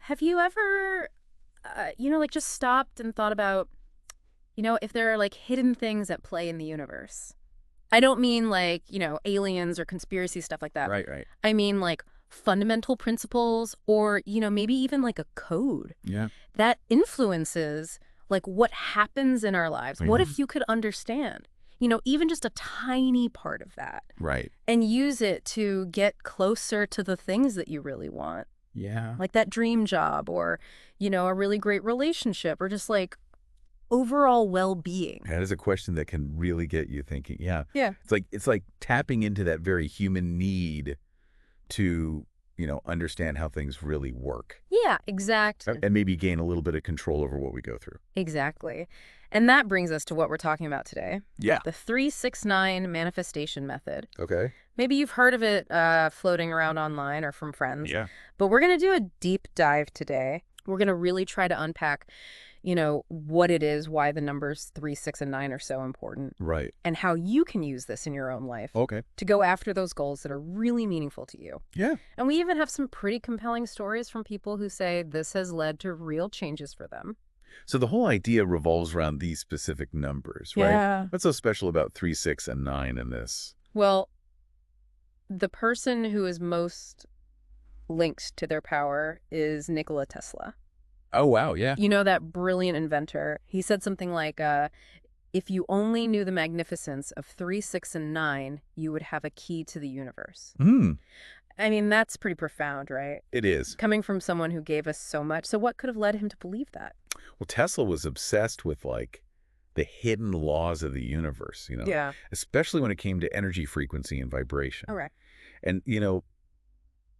Have you ever, like just stopped and thought about, if there are like hidden things at play in the universe? I don't mean like, aliens or conspiracy stuff like that. Right, right. I mean like fundamental principles or, maybe even like a code Yeah. that influences like what happens in our lives. What if you could understand, even just a tiny part of that Right. and use it to get closer to the things that you really want? Yeah. Like that dream job or, a really great relationship or just like overall well-being. That is a question that can really get you thinking. Yeah. Yeah. It's like tapping into that very human need to, understand how things really work. Yeah, exactly. And maybe gain a little bit of control over what we go through. Exactly. And that brings us to what we're talking about today. Yeah. The 369 manifestation method. Okay. Maybe you've heard of it floating around online or from friends. Yeah. But we're going to do a deep dive today. We're going to really try to unpack, what it is, why the numbers 3, 6, and 9 are so important, Right. and how you can use this in your own life Okay. to go after those goals that are really meaningful to you. Yeah. And we even have some pretty compelling stories from people who say this has led to real changes for them. So the whole idea revolves around these specific numbers, right? Yeah. What's so special about 3, 6, and 9 in this? Well, the person who is most linked to their power is Nikola Tesla. Oh, wow. Yeah. That brilliant inventor. He said something like, if you only knew the magnificence of 3, 6, and 9, you would have a key to the universe. I mean, that's pretty profound, right? It is. Coming from someone who gave us so much. So what could have led him to believe that? Well, Tesla was obsessed with, the hidden laws of the universe, Yeah. especially when it came to energy frequency and vibration. All right. And,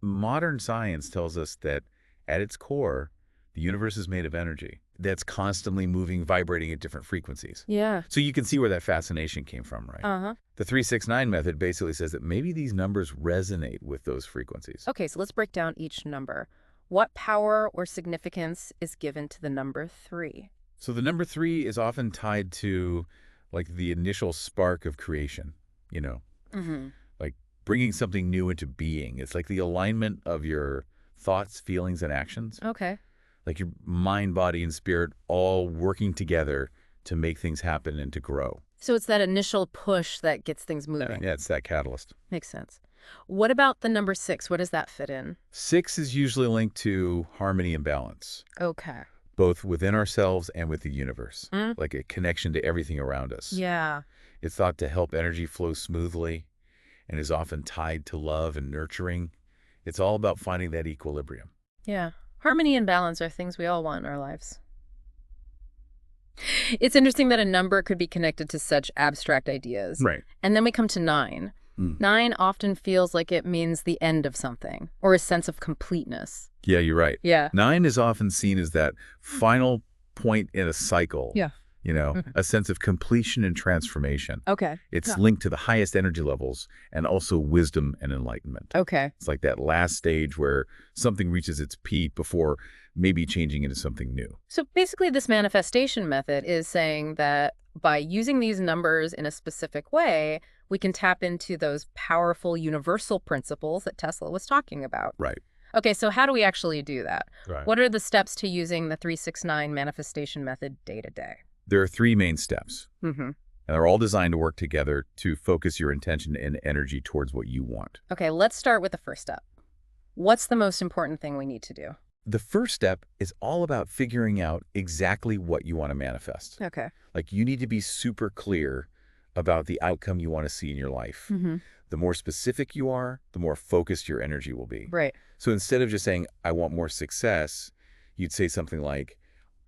modern science tells us that at its core, the universe is made of energy that's constantly moving, vibrating at different frequencies. Yeah. So you can see where that fascination came from, right? Uh-huh. The 369 method basically says that maybe these numbers resonate with those frequencies. Okay, so let's break down each number. What power or significance is given to the number 3? So the number 3 is often tied to, the initial spark of creation, Mm-hmm. like bringing something new into being. It's like the alignment of your thoughts, feelings, and actions. Okay. Like your mind, body, and spirit all working together to make things happen and to grow. So it's that initial push that gets things moving. Yeah, it's that catalyst. Makes sense. What about the number 6? What does that fit in? 6 is usually linked to harmony and balance, Okay. both within ourselves and with the universe, Mm. like a connection to everything around us. Yeah. It's thought to help energy flow smoothly and is often tied to love and nurturing. It's all about finding that equilibrium. Yeah. Harmony and balance are things we all want in our lives. It's interesting that a number could be connected to such abstract ideas. Right. And then we come to 9. 9 often feels like it means the end of something or a sense of completeness. Yeah, you're right. Yeah. 9 is often seen as that final point in a cycle. Yeah. A sense of completion and transformation. Okay. It's linked to the highest energy levels and also wisdom and enlightenment. Okay. It's like that last stage where something reaches its peak before maybe changing into something new. So basically this manifestation method is saying that by using these numbers in a specific way, we can tap into those powerful universal principles that Tesla was talking about. Right. Okay, so how do we actually do that? Right. What are the steps to using the 369 manifestation method day to day? There are 3 main steps, Mm-hmm. and they're all designed to work together to focus your intention and energy towards what you want. Okay, let's start with the first step. What's the most important thing we need to do? The first step is all about figuring out exactly what you want to manifest. Okay. Like you need to be super clear about the outcome you want to see in your life. Mm-hmm. The more specific you are, the more focused your energy will be. Right. So instead of just saying, I want more success, you'd say something like,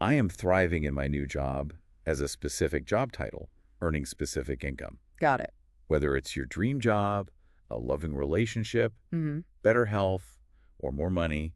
I am thriving in my new job as a specific job title, earning specific income. Got it. Whether it's your dream job, a loving relationship, Mm-hmm. better health, or more money,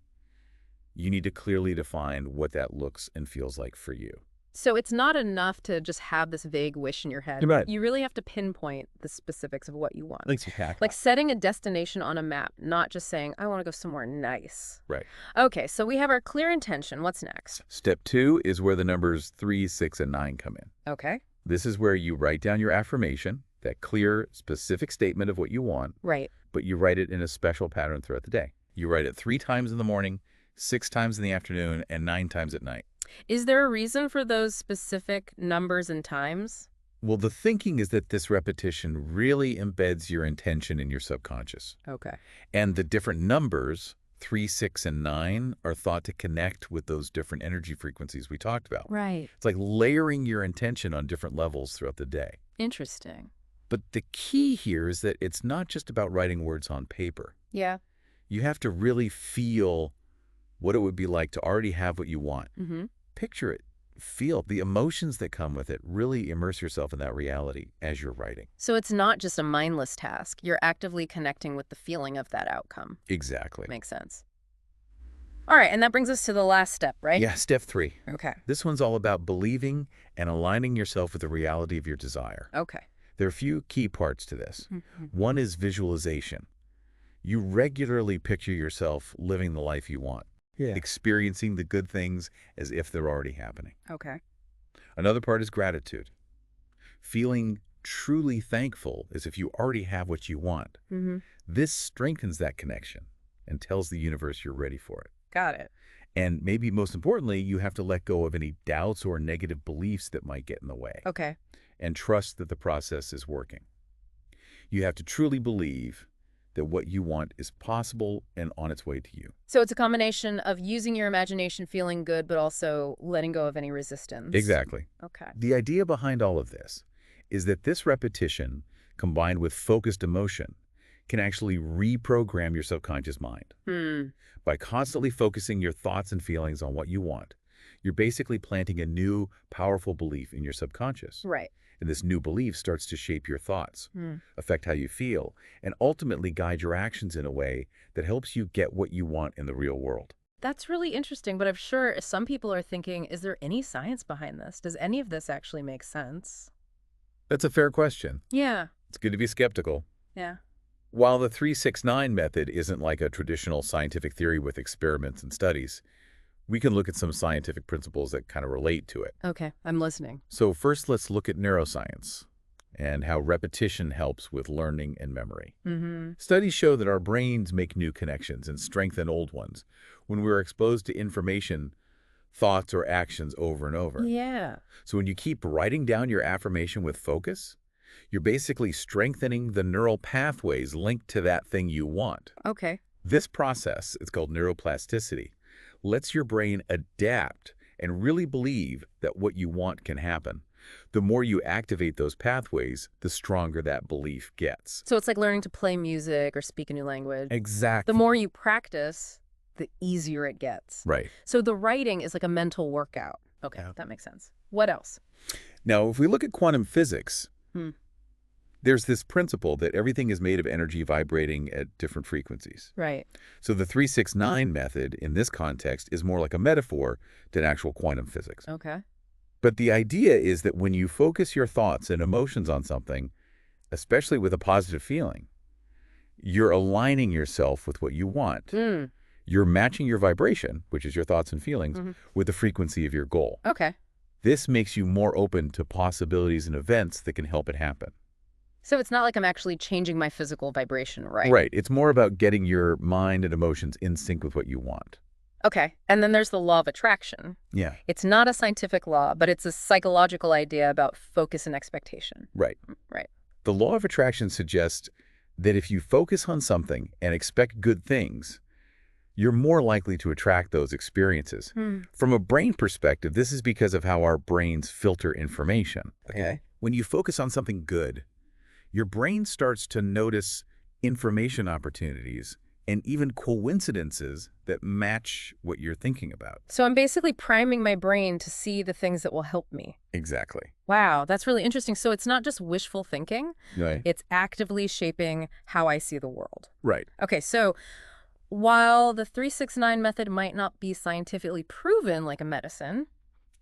you need to clearly define what that looks and feels like for you. So it's not enough to just have this vague wish in your head. Right. You really have to pinpoint the specifics of what you want. Exactly. Like setting a destination on a map, not just saying, I want to go somewhere nice. Right. Okay, so we have our clear intention. What's next? Step 2 is where the numbers 3, 6, and 9 come in. Okay. This is where you write down your affirmation, that clear, specific statement of what you want, Right. but you write it in a special pattern throughout the day. You write it 3 times in the morning, 6 times in the afternoon and 9 times at night. Is there a reason for those specific numbers and times? Well, the thinking is that this repetition really embeds your intention in your subconscious. Okay. And the different numbers, 3, 6, and 9, are thought to connect with those different energy frequencies we talked about. Right. It's like layering your intention on different levels throughout the day. Interesting. But the key here is that it's not just about writing words on paper. Yeah. You have to really feel what it would be like to already have what you want. Mm-hmm. Picture it. Feel the emotions that come with it. Really immerse yourself in that reality as you're writing. So it's not just a mindless task. You're actively connecting with the feeling of that outcome. Exactly. Makes sense. All right, and that brings us to the last step, right? Yeah, step 3. Okay. This one's all about believing and aligning yourself with the reality of your desire. Okay. There are a few key parts to this. Mm-hmm. One is visualization. You regularly picture yourself living the life you want. Yeah. Experiencing the good things as if they're already happening. Okay. Another part is gratitude. Feeling truly thankful as if you already have what you want. Mm-hmm. This strengthens that connection and tells the universe you're ready for it. Got it. And maybe most importantly, you have to let go of any doubts or negative beliefs that might get in the way. Okay. And trust that the process is working. You have to truly believe that what you want is possible and on its way to you. So it's a combination of using your imagination, feeling good, but also letting go of any resistance. Exactly. Okay. The idea behind all of this is that this repetition, combined with focused emotion, can actually reprogram your subconscious mind. By constantly focusing your thoughts and feelings on what you want, you're basically planting a new, powerful belief in your subconscious. Right. And this new belief starts to shape your thoughts, affect how you feel, and ultimately guide your actions in a way that helps you get what you want in the real world. That's really interesting, but I'm sure some people are thinking, is there any science behind this? Does any of this actually make sense? That's a fair question. Yeah. It's good to be skeptical. Yeah. While the 3-6-9 method isn't like a traditional scientific theory with experiments and studies, we can look at some scientific principles that kind of relate to it. Okay, I'm listening. So first, let's look at neuroscience and how repetition helps with learning and memory. Studies show that our brains make new connections and strengthen old ones when we're exposed to information, thoughts, or actions over and over. Yeah. So when you keep writing down your affirmation with focus, you're basically strengthening the neural pathways linked to that thing you want. Okay. This process, it's called neuroplasticity, lets your brain adapt and really believe that what you want can happen. The more you activate those pathways, the stronger that belief gets. So it's like learning to play music or speak a new language. Exactly. The more you practice, the easier it gets. Right. So the writing is like a mental workout. Okay, Yeah. that makes sense. What else? Now, if we look at quantum physics, Hmm. there's this principle that everything is made of energy vibrating at different frequencies. Right. So the 3-6-9 method in this context is more like a metaphor than actual quantum physics. Okay. But the idea is that when you focus your thoughts and emotions on something, especially with a positive feeling, you're aligning yourself with what you want. You're matching your vibration, which is your thoughts and feelings, with the frequency of your goal. Okay. This makes you more open to possibilities and events that can help it happen. So it's not like I'm actually changing my physical vibration, right? Right. It's more about getting your mind and emotions in sync with what you want. Okay. And then there's the law of attraction. Yeah. It's not a scientific law, but it's a psychological idea about focus and expectation. Right. Right. The law of attraction suggests that if you focus on something and expect good things, you're more likely to attract those experiences. From a brain perspective, this is because of how our brains filter information. Okay. When you focus on something good, your brain starts to notice information opportunities and even coincidences that match what you're thinking about. So I'm basically priming my brain to see the things that will help me. Exactly. Wow, that's really interesting. So it's not just wishful thinking. Right. It's actively shaping how I see the world. Right. Okay, so while the 3-6-9 method might not be scientifically proven like a medicine,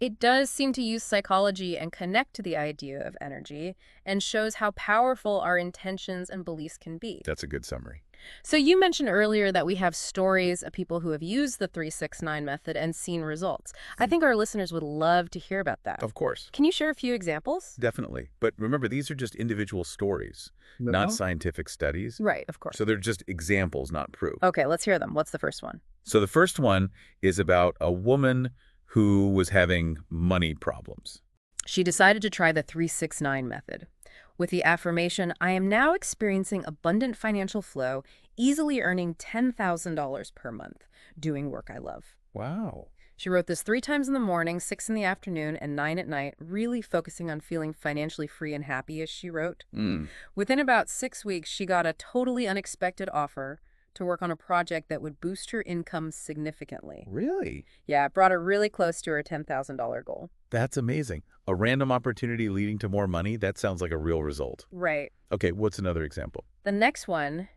it does seem to use psychology and connect to the idea of energy and shows how powerful our intentions and beliefs can be. That's a good summary. So you mentioned earlier that we have stories of people who have used the 369 method and seen results. I think our listeners would love to hear about that. Of course. Can you share a few examples? Definitely. But remember, these are just individual stories, not scientific studies. Right, of course. So they're just examples, not proof. Okay, let's hear them. What's the first one? So the first one is about a woman who was having money problems. She decided to try the 369 method. With the affirmation, I am now experiencing abundant financial flow, easily earning $10,000 per month, doing work I love. Wow. She wrote this 3 times in the morning, 6 in the afternoon, and 9 at night, really focusing on feeling financially free and happy, as she wrote. Within about 6 weeks, she got a totally unexpected offer to work on a project that would boost her income significantly. Really? Yeah, it brought her really close to her $10,000 goal. That's amazing. A random opportunity leading to more money? That sounds like a real result. Right. Okay, what's another example? The next one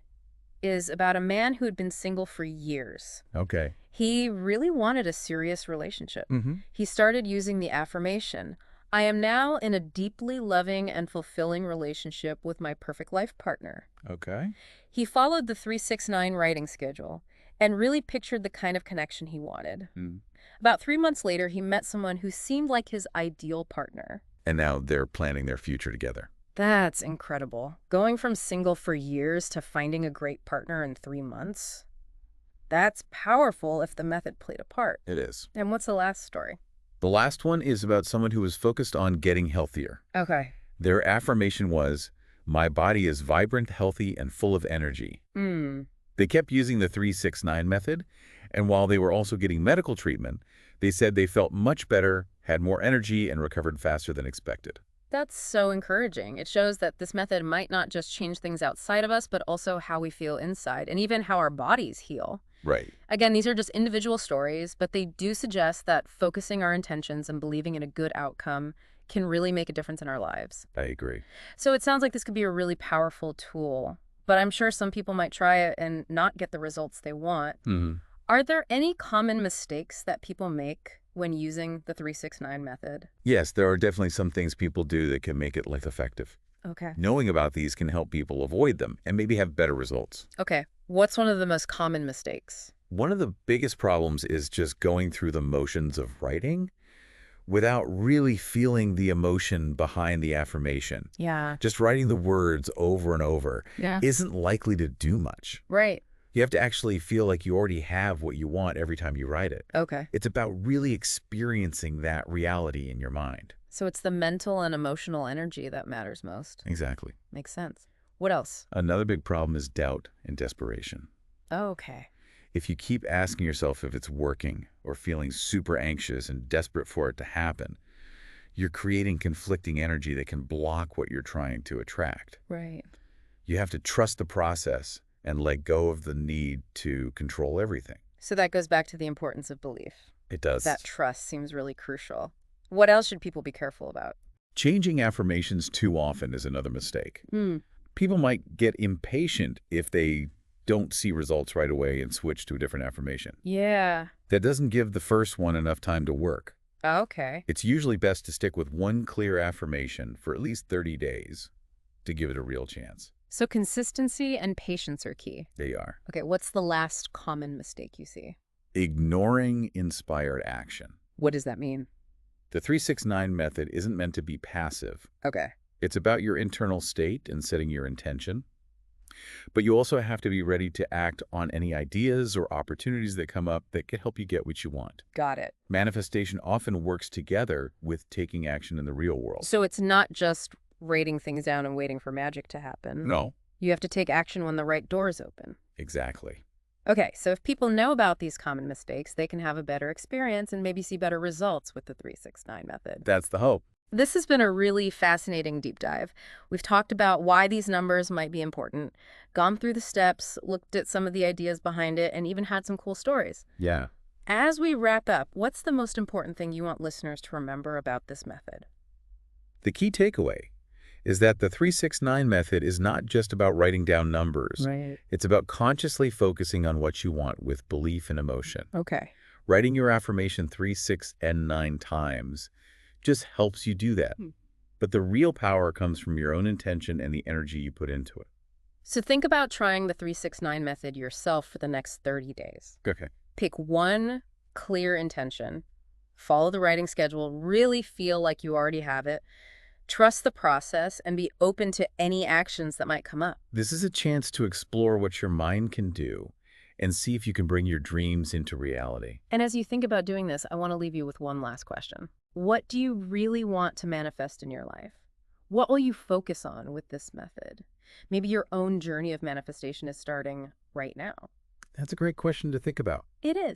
is about a man who had been single for years. Okay. He really wanted a serious relationship. He started using the affirmation, I am now in a deeply loving and fulfilling relationship with my perfect life partner. Okay. He followed the 369 writing schedule and really pictured the kind of connection he wanted. About 3 months later, he met someone who seemed like his ideal partner. And now they're planning their future together. That's incredible. Going from single for years to finding a great partner in 3 months. That's powerful if the method played a part. It is. And what's the last story? The last one is about someone who was focused on getting healthier. Okay. Their affirmation was, my body is vibrant, healthy, and full of energy. They kept using the 369 method, and while they were also getting medical treatment, they said they felt much better, had more energy, and recovered faster than expected. That's so encouraging. It shows that this method might not just change things outside of us, but also how we feel inside, and even how our bodies heal. Right. Again, these are just individual stories, but they do suggest that focusing our intentions and believing in a good outcome can really make a difference in our lives. I agree. So it sounds like this could be a really powerful tool, but I'm sure some people might try it and not get the results they want. Are there any common mistakes that people make when using the 369 method? Yes, there are definitely some things people do that can make it less effective. Okay. Knowing about these can help people avoid them and maybe have better results. Okay. What's one of the most common mistakes? One of the biggest problems is just going through the motions of writing without really feeling the emotion behind the affirmation. Yeah. Just writing the words over and over isn't likely to do much. Right. You have to actually feel like you already have what you want every time you write it. Okay. It's about really experiencing that reality in your mind. So it's the mental and emotional energy that matters most. Exactly. Makes sense. What else? Another big problem is doubt and desperation. Okay. If you keep asking yourself if it's working or feeling super anxious and desperate for it to happen, you're creating conflicting energy that can block what you're trying to attract. Right. You have to trust the process and let go of the need to control everything. So that goes back to the importance of belief. It does. That trust seems really crucial. What else should people be careful about? Changing affirmations too often is another mistake. People might get impatient if they don't see results right away and switch to a different affirmation. Yeah. That doesn't give the first one enough time to work. Okay. It's usually best to stick with one clear affirmation for at least 30 days to give it a real chance. So consistency and patience are key. They are. Okay, what's the last common mistake you see? Ignoring inspired action. What does that mean? The 369 method isn't meant to be passive. Okay. It's about your internal state and setting your intention. But you also have to be ready to act on any ideas or opportunities that come up that can help you get what you want. Got it. Manifestation often works together with taking action in the real world. So it's not just writing things down and waiting for magic to happen. No. You have to take action when the right doors open. Exactly. Okay, so if people know about these common mistakes, they can have a better experience and maybe see better results with the 369 method. That's the hope. This has been a really fascinating deep dive. We've talked about why these numbers might be important, gone through the steps, looked at some of the ideas behind it, and even had some cool stories. Yeah. As we wrap up, what's the most important thing you want listeners to remember about this method? The key takeaway is that the 369 method is not just about writing down numbers. Right. It's about consciously focusing on what you want with belief and emotion. Okay. Writing your affirmation 3, 6, and 9 times just helps you do that. But the real power comes from your own intention and the energy you put into it. So think about trying the 369 method yourself for the next 30 days. Okay. Pick one clear intention, follow the writing schedule, really feel like you already have it, trust the process, and be open to any actions that might come up. This is a chance to explore what your mind can do and see if you can bring your dreams into reality. And as you think about doing this, I want to leave you with one last question. What do you really want to manifest in your life? What will you focus on with this method? Maybe your own journey of manifestation is starting right now. That's a great question to think about. It is.